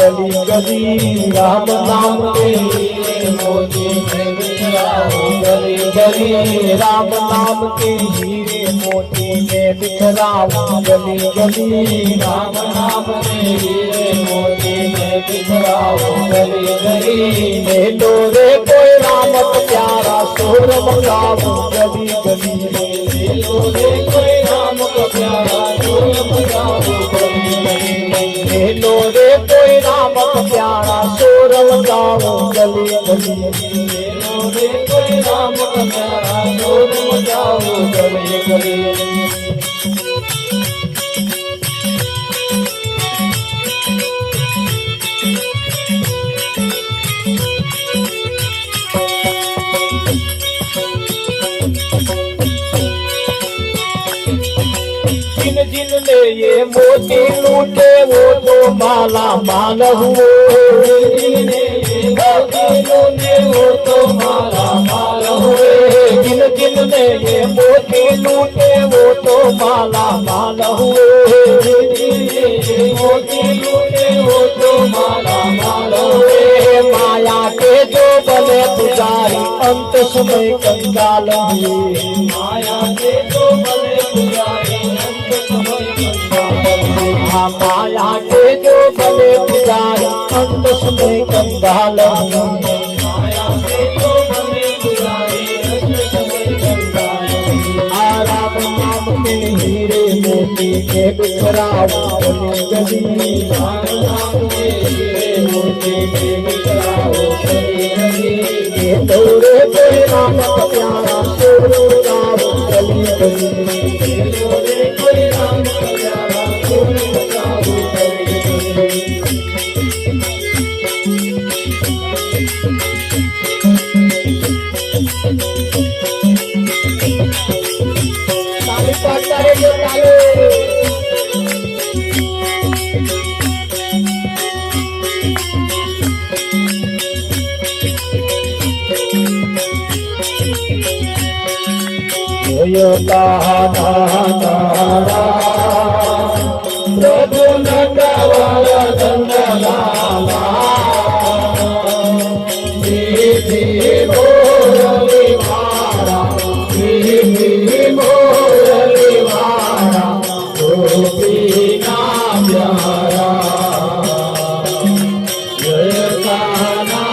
गली गली राम नाम के हीरे मोती मैं बिखराऊं गली गली राम नाम के हीरे मोती मैं बिखराऊं गली गली राम नाम के हीरे मोती मैं बिखराऊं गली गली मैं डोरे कोई राम का प्यारा शोर मचाऊं गली गली डोरे कोई राम का प्यारा शोर मचाऊं गली गली डोरे कोई राम का प्यारा शोर मचाऊं गली गली डोरे कोई राम का प्यारा शोर मचाऊं गली गली जिनने ये मोती लूटे वो तो माला माल हुए जिनने ये मोती लूटे वो तो माला माल हुए जिनने ये मोती लूटे वो तो माला माल हुए जिनने ये मोती लूटे वो तो माला माल हुए माया के जो बने पुजारी अंत समय कंगाल हुए माया के जो बने पुजारी माया के जो बने पुजारी अंत समय कंगाल माया के जो बने पुजारी अंत समय कंगाल राम नाम के हीरे मोती के बिखराऊं गली गली राम नाम के हीरे मोती के बिखराऊं गली गली तोरे कोई राम का प्यारा शोर मचाऊं गली गली तोरे कोई राम का प्यारा शोर मचाऊं गली ताली पाता है जो ताली प्रभु नटवर दंडलाला मोरली मारा मोरली मारा गोपी ना प्यारा जय काना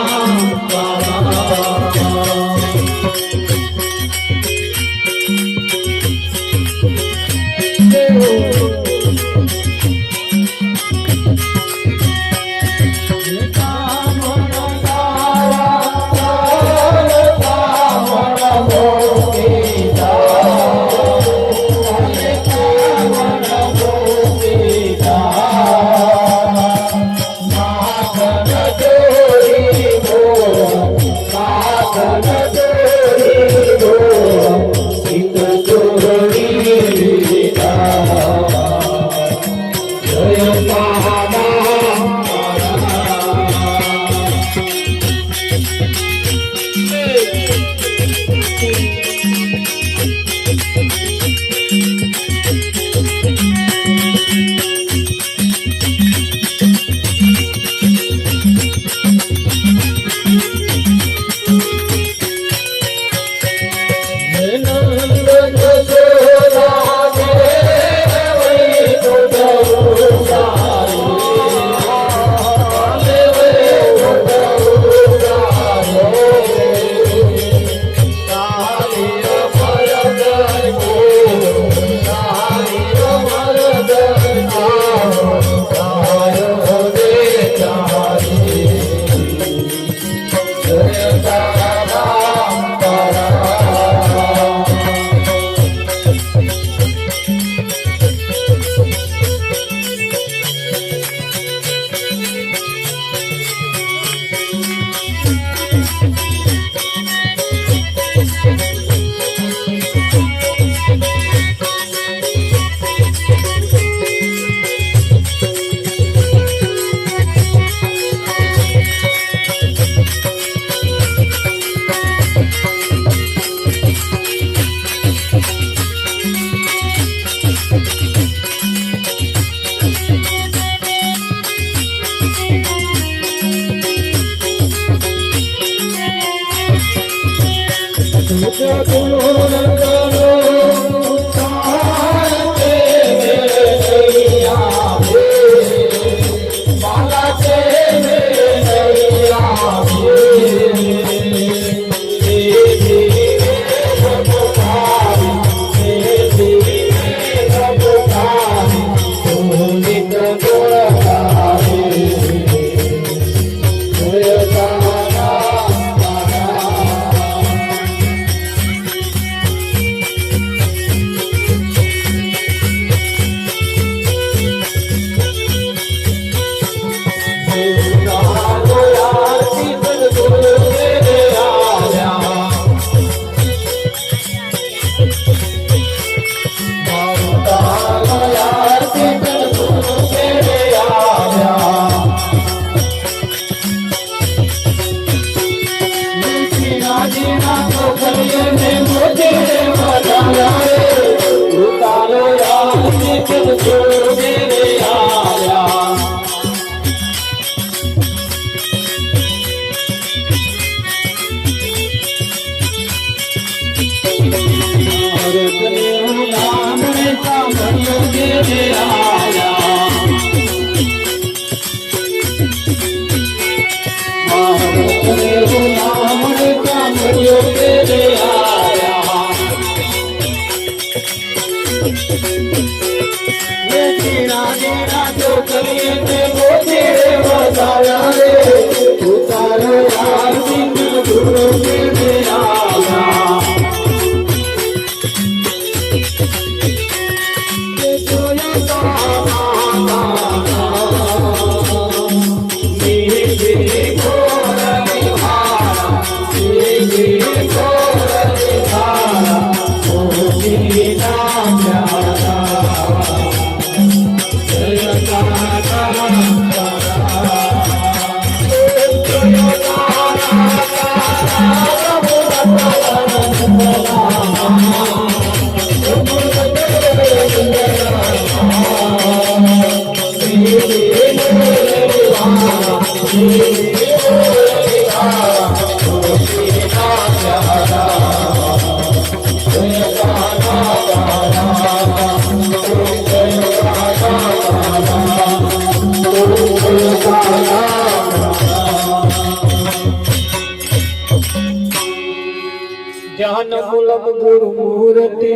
ज्ञान मूलम गुरु मूर्ति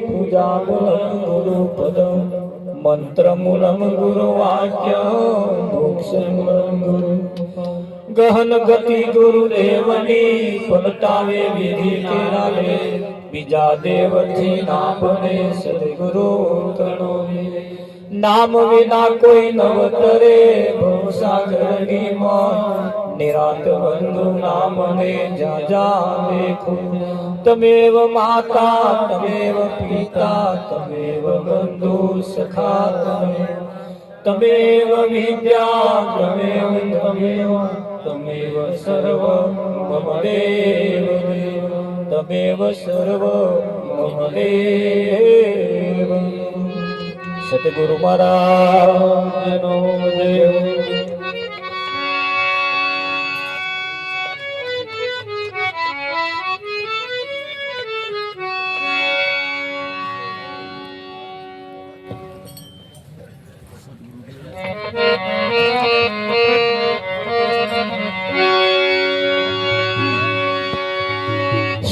पूजा मूलम गुरु पद मंत्र मूलम गुरु वाक्य मोक्ष मूलम गुरु गहन गति गुरु देवनी पलटावे विधि केरावे बीजा देवथी नाम ने सदगुरु करो नाम विना कोई नवतरे भवसागर नीमन निरात बंधु नाम ने जा जा देखो तमेव माता तमेव पिता तमेव बंधु सखा तमेव विद्या तमेव सर्व मम देव तमेव सर्व मम देव सतगुरु महाराज नो जय।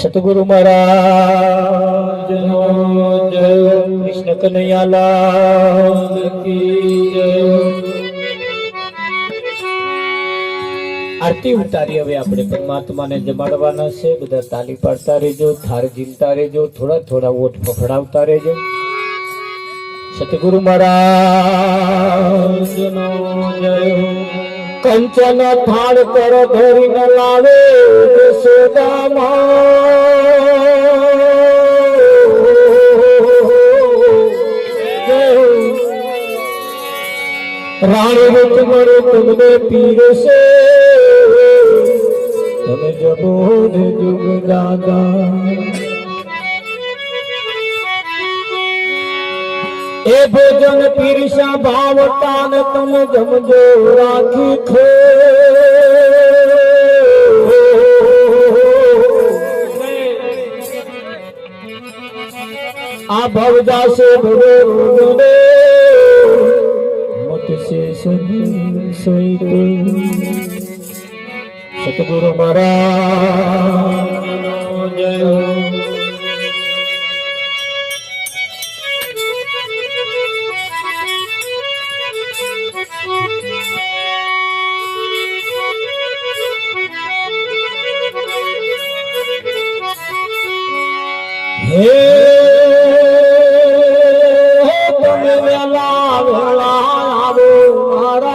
सतगुरु महाराज नो जय। कृष्ण कन्हैया लाल की जय। आरती उतारी હવે આપણે પરમાત્માને જમાડવાના છે બધા તાલી પાડતા રહેજો થાર ઝીલતા રહેજો થોડા થોડા ઓઠ ફફડાવતા રહેજો સતગુરુ મહારાજ નો જય। કંચન થાળ પર ધરીને લાવે રાણી રૂકમણી તમને પીરસે તમે જબો ને જુગ દાદા એ ભોજન પીરસા ભાવતા ને તમે જમજો રાખી ખે भव जासे भगोरे मत से सोईते सतगुरु महाराज जय हो। हे તમે વેલા વેલા આવો મારા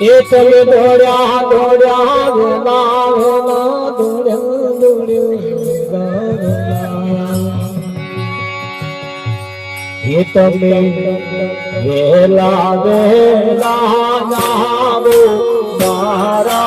એ તમે દોડ્યા દોડ્યા વેલા વેલા દોડ્યા દોડ્યા એ તમે વેલા વેલા આવો મારા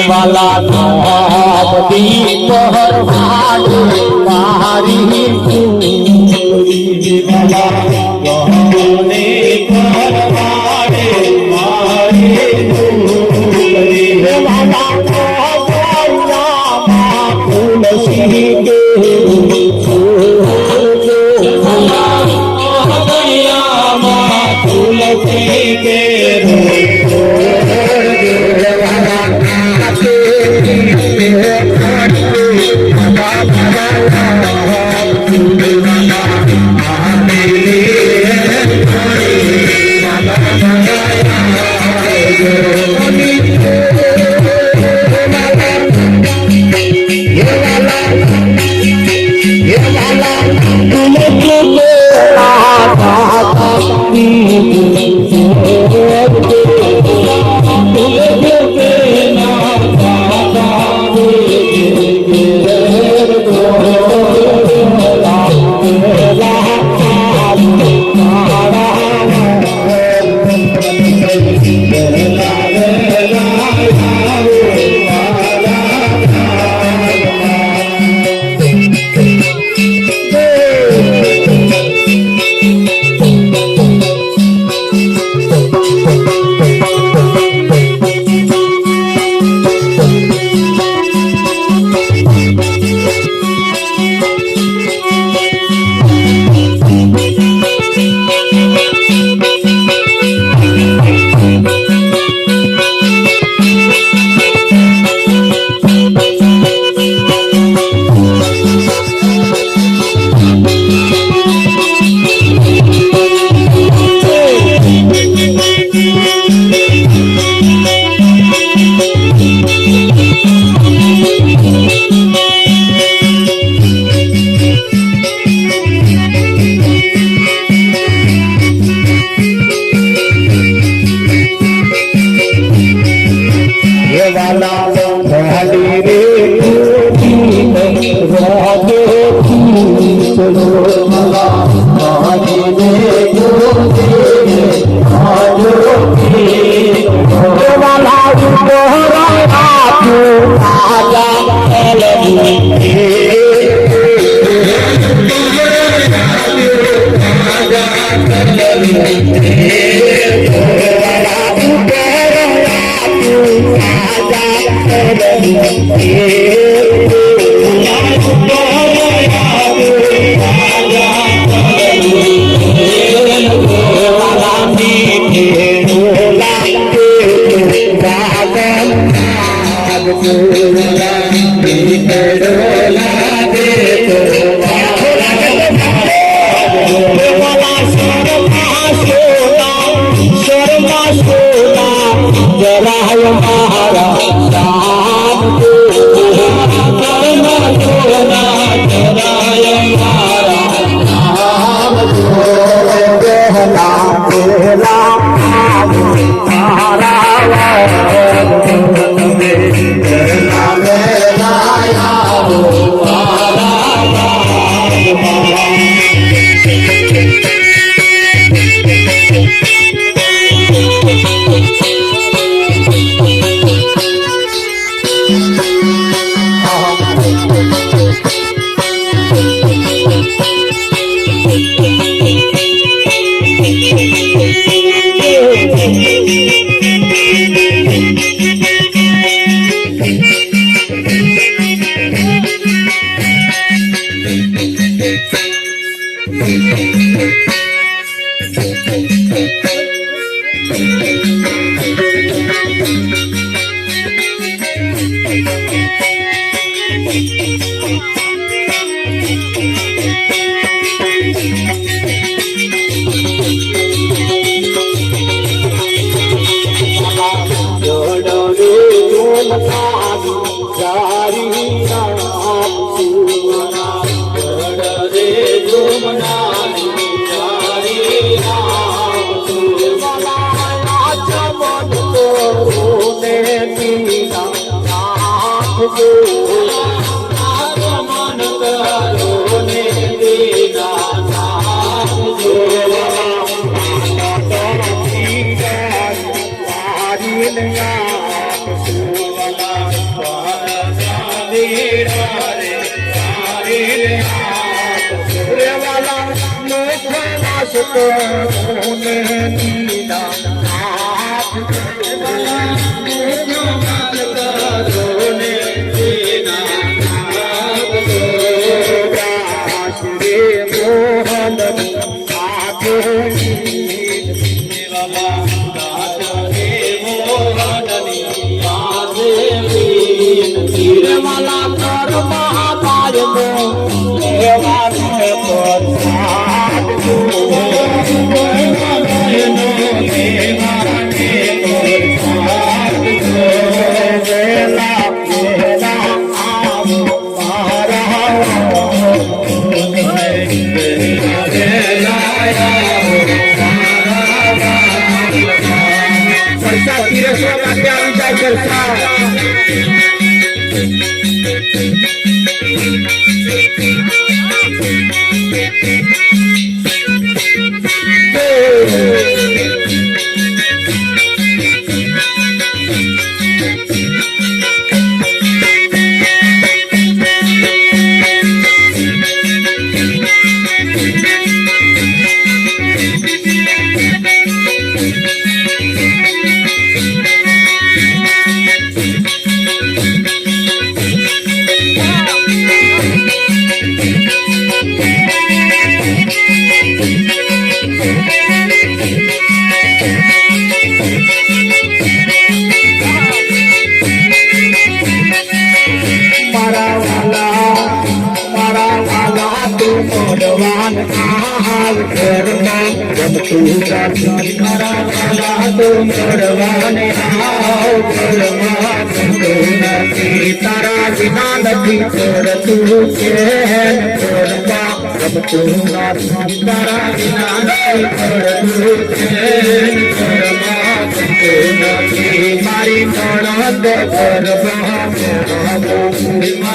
वाला नाम दी मोहर मारी वाला गहने पर मारी वाला तुलसी के तुलसी के मेला मेला मारा मेला मेला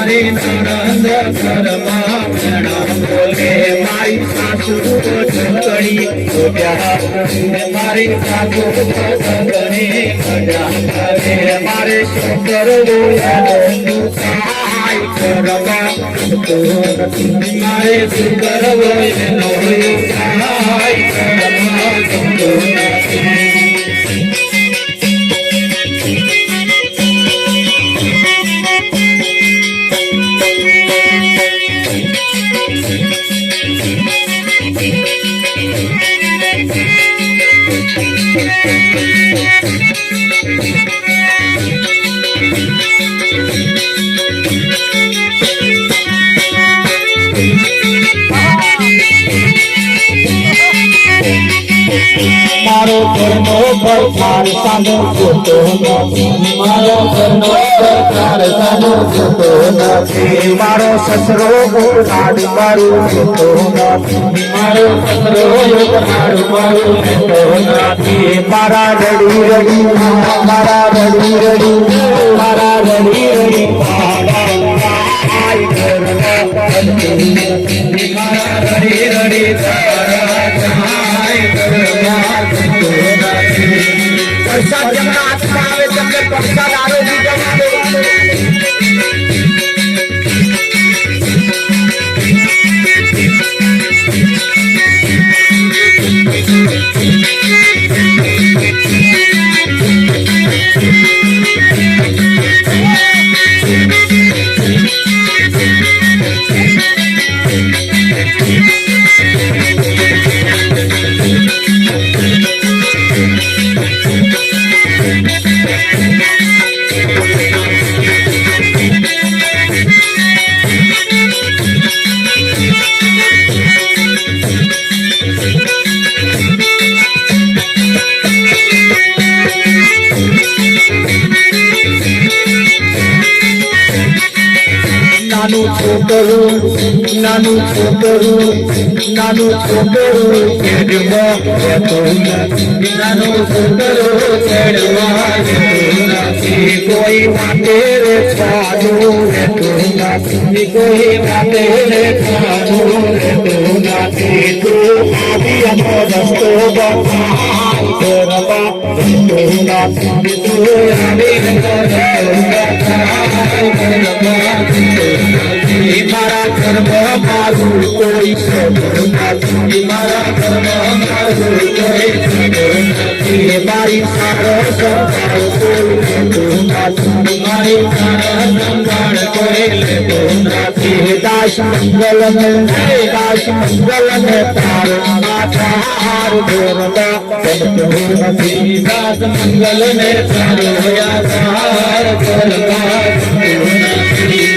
मारी ननद बोले मारी सासू ढंकड़ी मारी सासू ढंकड़ी मारे शंकर मारे शुकर મારો ઘરનો પડકાર સાનો જોતો નથી મારો ઘરનો પડકાર સાનો જોતો નથી મારો સસરો ઉપાડ મારું જોતો નથી મારો સસરો ઉપાડ મારું જોતો નથી મારા રડી રડી મારા રડી રડી મારા રડી રડી મારા રડી રડી प्रसाद जमना हाथમાં આવે તમને પ્રસાદ આરોગી જમાડે નાનું છોકરું ખેડમાં રહેતું નથી નાનું છોકરું ખેડમાં રહેતું નથી કોઈ માટે રે ખાનું રહેતું નથી કોઈ માટે રે ખાનું રહેતું નથી તું આવી અમો રસ્તો બતાય ઘરમાં રહેતું નથી તું આવી અમો રસ્તો બતાય મારા ઘરમાં મારું કોઈ સગું નથી મારા ઘરમાં મારું કોઈ સગું નથી મારી સારો સંભાળ કોઈ લેતું નથી મારી સારો સંભાળ કોઈ લેતું નથી દાસ મંગલ ને તારો માથા હાર ધોરતા બનતું નથી દાસ મંગલ ને તારો યાર ધોરતા બનતું નથી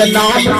नाम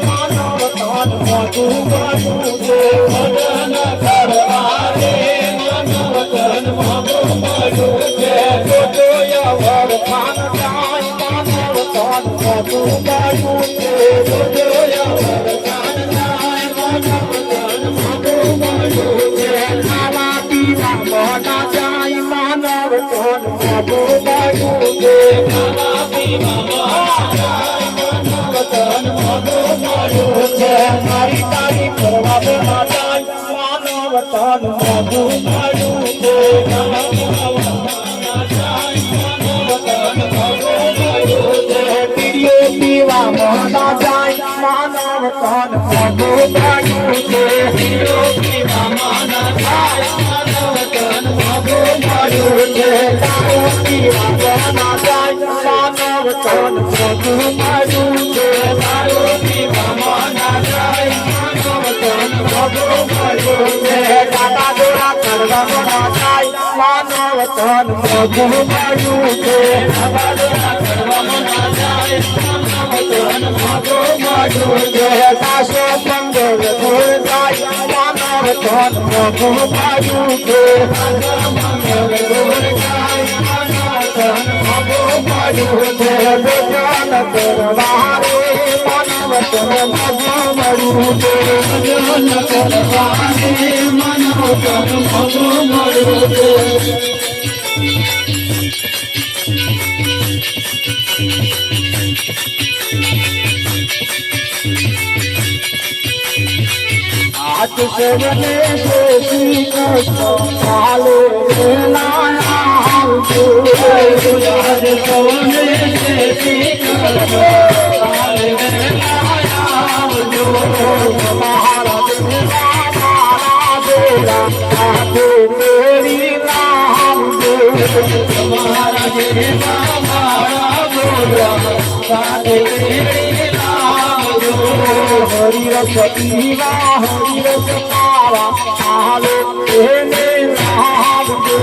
मानव तन मधु मधु देव कर કરવા ના જાય માનવ તન મોઢું મળ્યું છે પીડીઓ પીવા મોડા જાય માનવ તન મોઢું મળ્યું છે પીડીઓ પીવા મોડા જાય માનવ તન મોઢું મળ્યું છે દારૂ પીવા મોડા જાય માનવ તન મોઢું મળ્યું છે દારૂ પીવા મોડા જાય માનવ તન મોઢું મળ્યું છે દાદા દોરા કરવા મોડા જાય માનવ તન મોઢું મળ્યું છે દાદા દોરા કરવા મોડા જાય માનવ તન મોઢું મળ્યું છે કાશો મંગળ દૂર જાય માનવ તન મોઢું મળ્યું છે મંગળ દૂર જાય માનવ તન મોઢું મળ્યું છે ભજન કરવા રે માનવ તન મોઢું મળ્યું છે ભજન કરવા રે માનવ તન મોઢું મળ્યું છે આજ સવને શ્રી કૃષ્ણ કાલે નાયા આવજો આજ સવને શ્રી કૃષ્ણ કાલે નાયા આવજો મહારાજ મારા દેરા આખે તેરી નામજો મહારાજ મારા બોલા સાથે તેરી નામજો હરિ રસ પીવા હરિ રસ પાવા આલે એને નામજો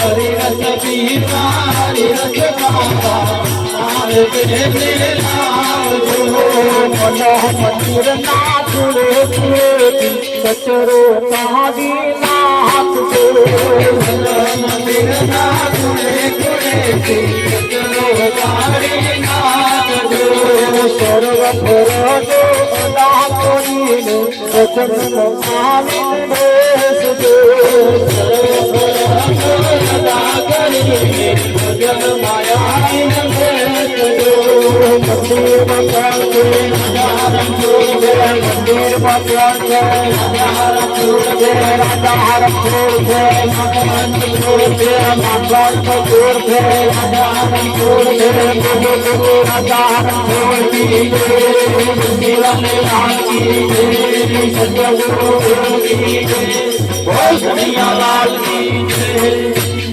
હરિ રસ પીવા હરિ રસ પાવા આલે એને નામજો મનોહ મંદિર નાથ રે કચરો તાદી નાથ જો મંદિર નાથ રે કચરો તાદી નાથ જો સર્વ ભરતો અદા કરીને વચન સ્વામી દેશ જો સર્વ ભરતો અદા કરીને વચન માયા દેશ જો મંદિર મકાન છે રાજારમ છોડ દે મંદિર મકાન છે રાજારમ છોડ દે રાજારમ છોડ દે મકાન છોડ દે મકાન છોડ દે રાજારમ છોડ દે રાજારમ છોડ દે મંદિરને આકી દે સદગુરુ દેવ કી જય બોલ કનૈયા લાલ કી જય